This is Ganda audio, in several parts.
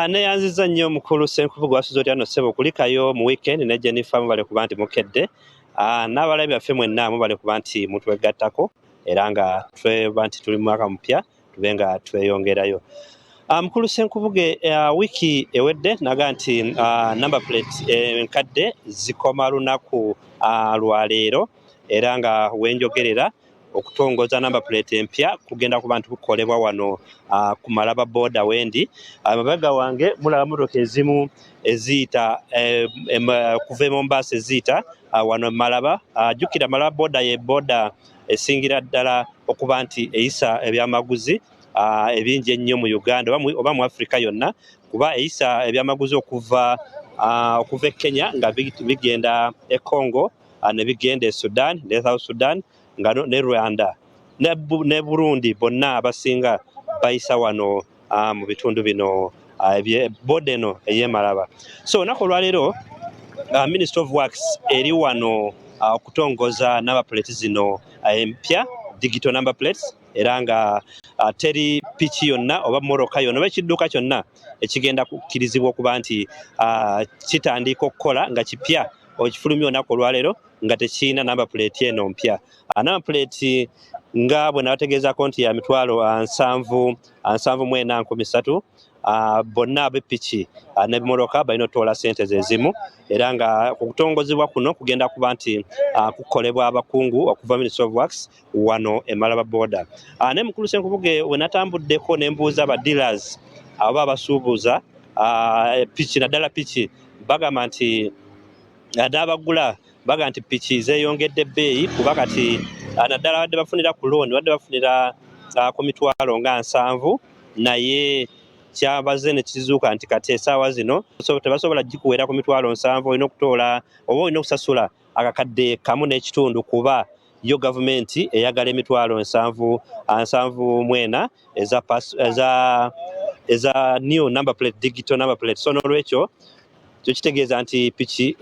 Neyanziza nnyo omukulu Ssenkubuge wasuze otya no ssebo kulikayo mu weekend ne Jennifer mubale kuba nti mukedde. N'abalabi baffe mwenna mubale kuba nti mutwegattako era nga tweba nti tuli mu mwaka mupya tube nga tweyongerayo. Mukulu Ssenkubuge wiiki ewedde naga nti number plate enkadde zikoma lunaku lwa leero era nga wenjogerera okutongoza number plate empya kugenda kuba nti kukolebwa wano ku Malaba border wendi. Amabega wange mulaba motoka ezimu eziyita kuva e Mombasa eziyita wano Malaba. Jjukira Malaba border ye border esingira ddala okuba nti eyisa ebyamaguzi ebingi ennyo mu Uganda oba mu Africa yonna, kuba eyisa ebyamaguzi okuva e Kenya nga bigenda e Congo ne bigenda e Sudan ne South Sudan nga ne Rwanda ne Burundi bonna abasinga bayisa wano mu bitundu bino border eno ey'e Malaba. So olunaku olwaleero Minister of Works eri wano okutongoza number plate zino empya, digital number plates, era nga teri piki yonna oba moroka yonna oba ekidduka kyonna ekigenda kukkirizibwa okuba nti kitandika okukola nga kipya okifulumya olunaku olwaleero nga tekirina number plate eno mpya. Number plate nga bwe nabategeezako nti ya mitwalo 7,913. Bonna ab'eppiki n'ebimoloka balina otoola ssente ze zimu era nga okutongozebwa kuno kugenda kuba nti kukolebwa abakungu okuva Ministry of Works wano e Malaba border. Ne mukulu Ssenkubuge we natambuddeko ne mbuuza aba dealers aba abasuubuza piki naddala piki bagamba nti n'abagula baga nti piki zeeyongedde ebbeeyi kuba kati naddala badde bafunira ku loan badde bafunira ku mitwalo nga 7 naye kyabaze ne kizuuka nti kati essaawa zino tebasobola gikuweera ku mitwalo 7 olina okutoola oba olina okusasula akakadde kamu n'ekitundu kuba yo gavumenti eyagala emitwalo 7,4 eza new number plate, digital number plate. So n'olwekyo kyo kitegeeza nti piki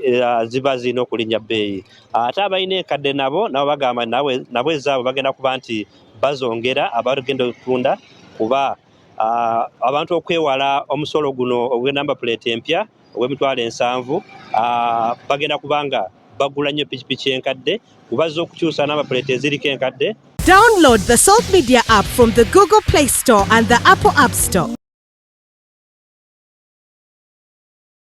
ziba zirina okulinnya bbeeyi. Ate abalina enkadde nabo bagamba nabo ezaabwe bagenda kuba nti bazongera abagenda okutunda kuba abantu okwewala omusolo guno ogwe number plate empya ogw'emitwalo 7 bagenda kubanga bagula nnyo pikipiki enkadde kubazza okukyusa number plate eziriko enkadde. Download the Salt Media app from the Google Play Store and the Apple App Store.